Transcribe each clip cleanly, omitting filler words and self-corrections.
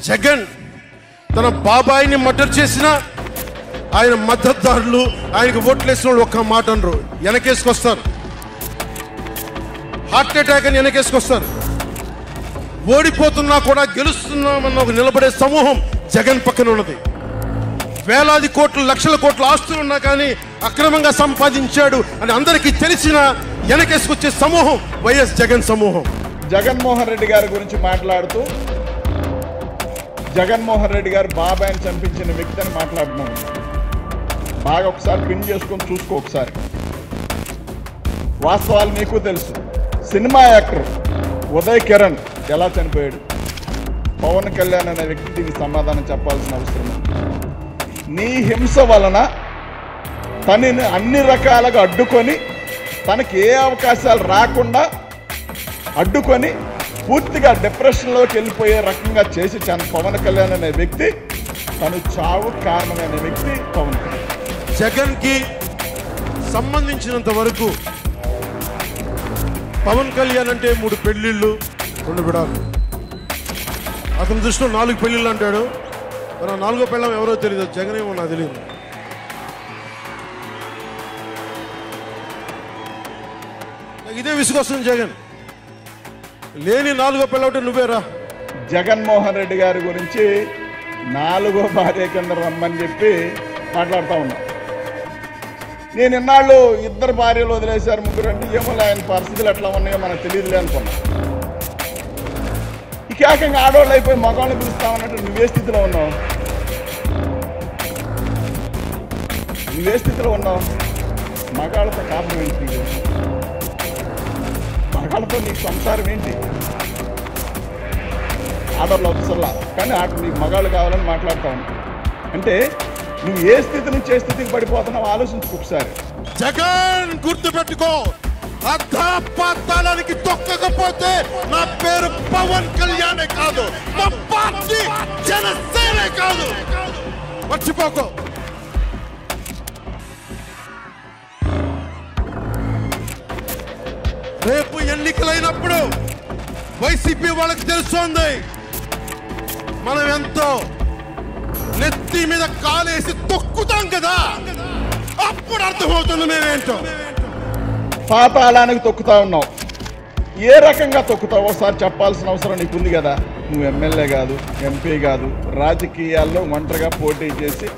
జగన్ తన బాబాయిని మర్డర్ చేసిన ఆయన మద్దతుదారులు ఆయనకు ఓట్లేసిన వాళ్ళు ఒక్క మాట అనరు, వెనకేసుకొస్తారు. హార్ట్ అటాక్ అని వెనకేసుకొస్తారు. ఓడిపోతున్నా కూడా గెలుస్తున్నామన్న ఒక నిలబడే సమూహం జగన్ పక్కన ఉన్నది. వేలాది కోట్లు లక్షల కోట్ల ఆస్తులు ఉన్నా కానీ అక్రమంగా సంపాదించాడు అని అందరికీ తెలిసిన వెనకేసుకొచ్చే సమూహం వైఎస్ జగన్ సమూహం. జగన్మోహన్ రెడ్డి గారి గురించి మాట్లాడుతూ జగన్మోహన్ రెడ్డి గారు బాబాయిని చంపించిన వ్యక్తి అని మాట్లాడుతున్నాం. బాగా ఒకసారి పిన్ చేసుకొని చూసుకో. ఒకసారి వాస్తవాలు నీకు తెలుసు. సినిమా యాక్టర్ ఉదయ్ కిరణ్ ఎలా చనిపోయాడు? పవన్ కళ్యాణ్ అనే వ్యక్తి దీనికి సమాధానం చెప్పాల్సిన అవసరం ఉంది. నీ హింస వలన తనని అన్ని రకాలుగా అడ్డుకొని తనకి ఏ అవకాశాలు రాకుండా అడ్డుకొని పూర్తిగా డిప్రెషన్లోకి వెళ్ళిపోయే రకంగా చేసి పవన్ కళ్యాణ్ అనే వ్యక్తి తను చావు కారణమైన వ్యక్తి పవన్ కళ్యాణ్. జగన్కి సంబంధించినంత వరకు పవన్ కళ్యాణ్ అంటే 3 పెళ్ళిళ్ళు 2 విడాలు. అతని దృష్టిలో 4 పెళ్ళిళ్ళు అంటాడు. మన 4వ పెళ్ళం ఎవరో తెలియదు, జగన్ ఏమో నాకు తెలియదు. ఇదే విసుగొస్తుంది. జగన్ లేని 4వ పెళ్ళం అంటే నువ్వేరా. జగన్మోహన్ రెడ్డి గారి గురించి 4వ భార్య కింద రమ్మని చెప్పి మాట్లాడుతూ ఉన్నాం. నేను ఇన్నాళ్ళు 2 భార్యలు వదిలేశారు, 3 అంటే ఏమో ఆయన పరిస్థితులు ఎట్లా ఉన్నాయో మనకు తెలియదులే అనుకున్నా. ఇక ఏకంగా ఆడవాళ్ళు అయిపోయి మగవాళ్ళని పిలుస్తామన్నట్టు నువ్వే స్థితిలో ఉన్నావు? నువ్వే స్థితిలో ఉన్నావు? మగాళ్ళతో కాపురం ఏంటి? మగాళ్ళతో నీకు సంసారం ఏంటి? ఆడవాళ్ళు అవసరంలా, కానీ నీకు మగాళ్ళు కావాలని మాట్లాడుతూ ఉన్నావు. అంటే నువ్వు ఏ స్థితి నుంచి ఏ స్థితికి పడిపోతున్నావు ఆలోచించుకో ఒకసారి. జగన్ గుర్తుపెట్టుకో, అర్ధపాతాళానికి తొక్కకపోతే నా పేరు పవన్ కళ్యాణే కాదు, మా పార్టీ జనసేనే కాదు, మర్చిపోకో. రేపు ఎన్నికలైనప్పుడు వైసీపీ వాళ్ళకి తెలుస్తోంది మనం ఎంతో. నెత్తి మీద కాలేసి తొక్కుతాం కదా, అప్పుడు అర్థమవుతుంది మేమేంటో. పాతాళానికి తొక్కుతా ఉన్నావు. ఏ రకంగా తొక్కుతావు ఒకసారి చెప్పాల్సిన అవసరం నీకుంది కదా. నువ్వు ఎమ్మెల్యే కాదు, ఎంపీ కాదు, రాజకీయాల్లో ఒంటరిగా పోటీ చేసి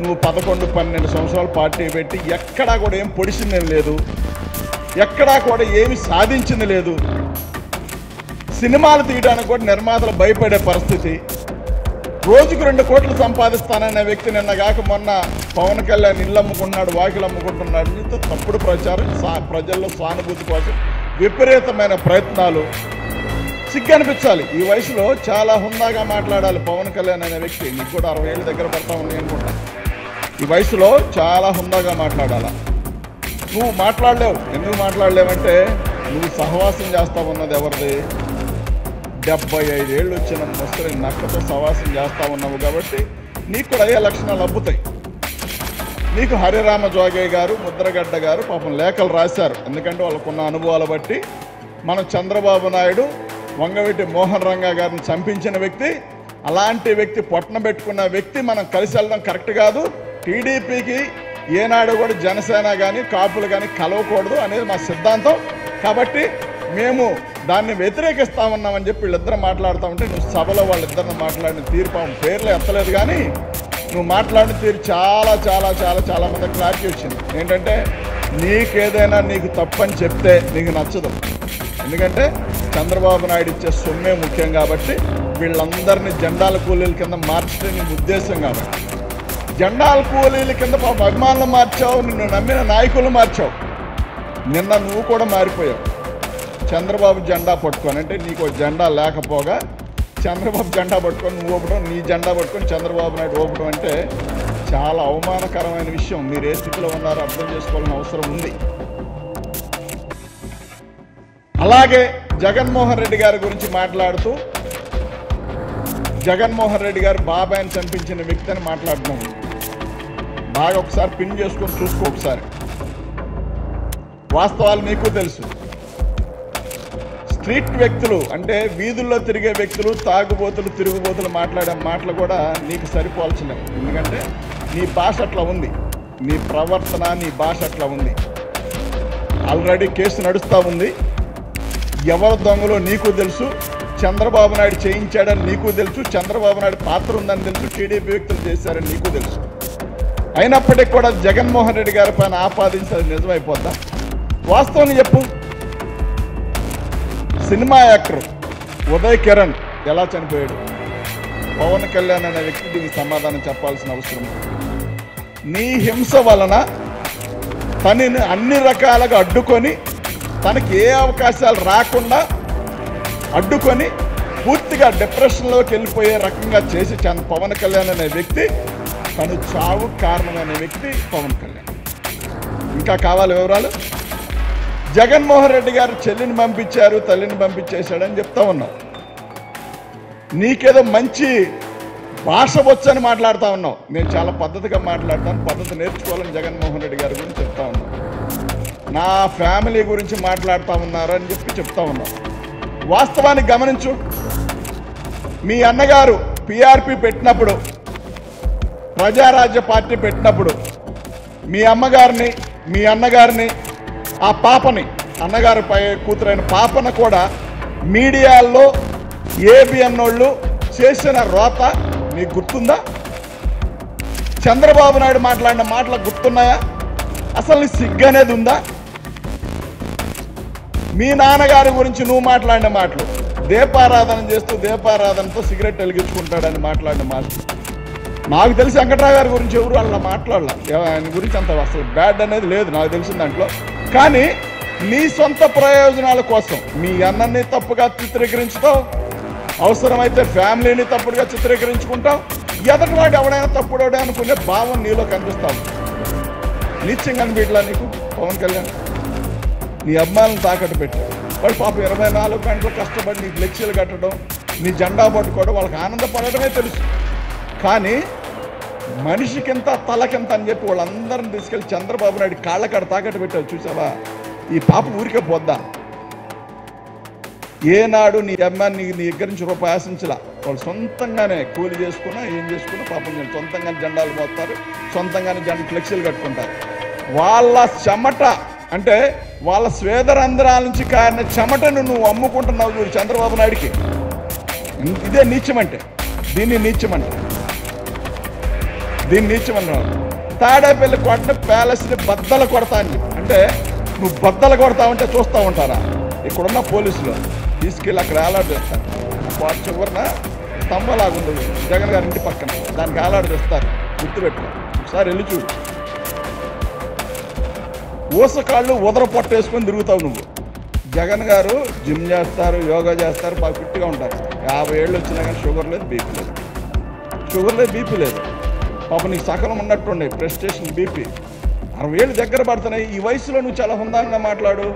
నువ్వు 11-12 సంవత్సరాలు పార్టీ పెట్టి ఎక్కడా కూడా ఏం పొడిచిందేం లేదు, ఎక్కడా కూడా ఏమి సాధించింది లేదు. సినిమాలు తీయడానికి కూడా నిర్మాతలు భయపడే పరిస్థితి. రోజుకు 2 కోట్లు సంపాదిస్తాననే వ్యక్తి నిన్న కాక మొన్న పవన్ కళ్యాణ్ ఇల్లు అమ్ముకుంటున్నాడు, వాకిలు అమ్ముకుంటున్నాడు, ఇంత తప్పుడు ప్రచారం, ప్రజల్లో సానుభూతి కోసం విపరీతమైన ప్రయత్నాలు. సిగ్గు అనిపించాలి. ఈ వయసులో చాలా హుందాగా మాట్లాడాలి పవన్ కళ్యాణ్ అనే వ్యక్తి. నీకు కూడా 60 ఏళ్ళ దగ్గర పడతా ఉన్నాయి అనుకుంటా. ఈ వయసులో చాలా హుందాగా మాట్లాడాలా. నువ్వు మాట్లాడలేవు. ఎందుకు మాట్లాడలేవంటే నువ్వు సహవాసం చేస్తా ఉన్నది ఎవరిది? 75 ఏళ్ళు వచ్చిన ముసలి నక్కతో సహవాసం చేస్తా ఉన్నావు కాబట్టి నీకు కూడా అదే లక్షణాలు అబ్బుతాయి. నీకు హరిరామ జోగయ్య గారు, ముద్రగడ్డ గారు పాపం లేఖలు రాశారు. ఎందుకంటే వాళ్ళకున్న అనుభవాలు బట్టి. మనం చంద్రబాబు నాయుడు వంగవీటి మోహన్ రంగా గారిని చంపించిన వ్యక్తి, అలాంటి వ్యక్తి పొట్టన పెట్టుకున్న వ్యక్తి మనం కలిసి వెళ్ళడం కరెక్ట్ కాదు. టీడీపీకి ఏనాడు కూడా జనసేన కానీ కాపులు కానీ కలవకూడదు అనేది మా సిద్ధాంతం. కాబట్టి మేము దాన్ని వ్యతిరేకిస్తామన్నామని చెప్పి వీళ్ళిద్దరు మాట్లాడుతూ ఉంటే నువ్వు సభలో వాళ్ళిద్దరిని మాట్లాడిన తీరు పాపం పేర్లు ఎత్తలేదు, కానీ నువ్వు మాట్లాడిన తీరు చాలా చాలా చాలా చాలా మంది క్లారిటీ వచ్చింది. ఏంటంటే నీకేదైనా నీకు తప్పని చెప్తే నీకు నచ్చదు. ఎందుకంటే చంద్రబాబు నాయుడు ఇచ్చే సొమ్మే ముఖ్యం కాబట్టి వీళ్ళందరినీ జెండాల కూలీల కింద మార్చడం నీ ఉద్దేశం. కాబట్టి జెండాల కూలీల కింద పాపం అభిమానులు మార్చావు, నిన్ను నమ్మిన నాయకులు మార్చావు. నిన్న నువ్వు కూడా మారిపోయావు. చంద్రబాబు జెండా పట్టుకొని, అంటే నీకు జెండా లేకపోగా చంద్రబాబు జెండా పట్టుకొని నువ్వు ఊపడం, నీ జెండా పట్టుకొని చంద్రబాబు నాయుడు ఊపడం అంటే చాలా అవమానకరమైన విషయం. మీరు ఏ స్థితిలో ఉన్నారో అర్థం చేసుకోవాల్సిన అవసరం ఉంది. అలాగే జగన్మోహన్ రెడ్డి గారి గురించి మాట్లాడుతూ జగన్మోహన్ రెడ్డి గారు బాబాయిని చంపించిన వ్యక్తి అని మాట్లాడుతున్నాం. బాగా ఒకసారి పిన్ చేసుకొని చూసుకో. ఒకసారి వాస్తవాలు నీకు తెలుసు. స్ట్రీట్ వ్యక్తులు అంటే వీధుల్లో తిరిగే వ్యక్తులు, తాగుబోతులు, తిరుగుబోతులు మాట్లాడే మాటలు కూడా నీకు సరిపోల్చలేము. ఎందుకంటే నీ భాష అట్లా ఉంది, నీ ప్రవర్తన, నీ భాష అట్లా ఉంది. ఆల్రెడీ కేసు నడుస్తూ ఉంది. ఎవరు దొంగలో నీకు తెలుసు, చంద్రబాబు నాయుడు చేయించాడని నీకు తెలుసు, చంద్రబాబు నాయుడు పాత్ర ఉందని తెలుసు, టీడీపీ వ్యక్తులు చేశారని నీకు తెలుసు. అయినప్పటికీ కూడా జగన్మోహన్ రెడ్డి గారి పైన ఆపాదించేది నిజమైపోద్దా? వాస్తవం చెప్పు. సినిమా యాక్టర్ ఉదయ్ కిరణ్ ఎలా చనిపోయాడు? పవన్ కళ్యాణ్ అనే వ్యక్తి దీనికి సమాధానం చెప్పాల్సిన అవసరం. నీ హింస వలన తనని అన్ని రకాలుగా అడ్డుకొని, తనకి ఏ అవకాశాలు రాకుండా అడ్డుకొని పూర్తిగా డిప్రెషన్లోకి వెళ్ళిపోయే రకంగా చేసి పవన్ కళ్యాణ్ అనే వ్యక్తి, తను చావు కారణమైన వ్యక్తి పవన్ కళ్యాణ్. ఇంకా కావాలి వివరాలు? జగన్మోహన్ రెడ్డి గారు చెల్లిని పంపించారు, తల్లిని పంపించేశాడని చెప్తా ఉన్నావు. నీకేదో మంచి భాష వచ్చని మాట్లాడుతూ ఉన్నావు. నేను చాలా పద్ధతిగా మాట్లాడతాను, పద్ధతి నేర్చుకోవాలని జగన్మోహన్ రెడ్డి గారి గురించి చెప్తా ఉన్నావు. నా ఫ్యామిలీ గురించి మాట్లాడుతూ ఉన్నారు అని చెప్తా ఉన్నావు. వాస్తవానికి గమనించు. మీ అన్నగారు పిఆర్పి పెట్టినప్పుడు, ప్రజారాజ్య పార్టీ పెట్టినప్పుడు మీ అమ్మగారిని, మీ అన్నగారిని, ఆ పాపని, అన్నగారి కూతురైన పాపను కూడా మీడియాల్లో ఏబిఎన్ వాళ్ళు చేసిన రోత నీకు గుర్తుందా? చంద్రబాబు నాయుడు మాట్లాడిన మాటలకు గుర్తున్నాయా? అసలు నీ సిగ్గు అనేది ఉందా? మీ నాన్నగారి గురించి నువ్వు మాట్లాడిన మాటలు, దీపారాధన చేస్తూ దీపారాధనతో సిగరెట్ వెలిగించుకుంటాడని మాట్లాడిన మాటలు. నాకు తెలిసి వెంకట్రావు గారి గురించి ఎవరు అలా మాట్లాడాల. ఆయన గురించి అంత అసలు బ్యాడ్ అనేది లేదు నాకు తెలిసిన దాంట్లో. కానీ నీ సొంత ప్రయోజనాల కోసం మీ అన్నని తప్పుగా చిత్రీకరించుతావు, అవసరమైతే ఫ్యామిలీని తప్పుడుగా చిత్రీకరించుకుంటావు, ఎదటివాడు ఎవడైనా తప్పుడోడే అనుకునే భావం నీలో కనిపిస్తావు. నిత్యంగా అనిపించలా నీకు పవన్ కళ్యాణ్? నీ అభిమానులను తాకట్టు పెట్టావు. వాడు పాపం 24 గంటలు కష్టపడి నీ ఫ్లెక్సీలు కట్టడం, నీ జెండా పట్టుకోవడం, వాళ్ళకి ఆనందపడటమే తెలుసు. కానీ మనిషికింత తలకింత అని చెప్పి వాళ్ళందరిని తీసుకెళ్ళి చంద్రబాబు నాయుడు కాళ్ళకాడ తాకట్టు పెట్టావు. చూసావా? ఈ పాప ఊరికే పోద్దా? ఏనాడు నీ అమ్మాయిని నీ దగ్గర నుంచి రూపాయి ఆశించలా. వాళ్ళు సొంతంగానే కూలి చేసుకున్నా, ఏం చేసుకున్నా పాపం సొంతంగానే జెండాలు మోస్తారు, సొంతంగానే ఫ్లెక్సీలు కట్టుకుంటారు. వాళ్ళ చెమట అంటే వాళ్ళ స్వేదరంధ్రాల నుంచి కారిన చెమటను నువ్వు అమ్ముకుంటున్నావు చూడు చంద్రబాబు నాయుడికి. ఇదే నీచమంటే. దీన్ని నీచమంటారు. తాడేపల్లి కొట్టిన ప్యాలెస్ని బద్దలు కొడతా అని చెప్పి, అంటే నువ్వు బద్దలు కొడతావంటే చూస్తూ ఉంటారా? ఇక్కడున్న పోలీసులు తీసుకెళ్ళి అక్కడ అలాట్ చేస్తారు. వాటి చివరిన స్తంభలాగుండదు జగన్ గారి ఇంటి పక్కన, దానికి అలాట్ చేస్తారు. గుర్తుపెట్టుకో, ఒకసారి వెళ్ళి చూడు. ఊసకాళ్ళు ఉదర పొట్టేసుకొని తిరుగుతావు నువ్వు. జగన్ గారు జిమ్ చేస్తారు, యోగా చేస్తారు, బాగా ఫిట్గా ఉంటారు. 50 ఏళ్ళు వచ్చినా కానీ షుగర్ లేదు, బీపీ లేదు. పాపం నీకు సకలం ఉన్నట్టుండే ప్రెస్టేషన్, బీపీ. 60 ఏళ్ళు దగ్గర పడుతున్నాయి. ఈ వయసులో నువ్వు చాలా హుందాగా మాట్లాడు.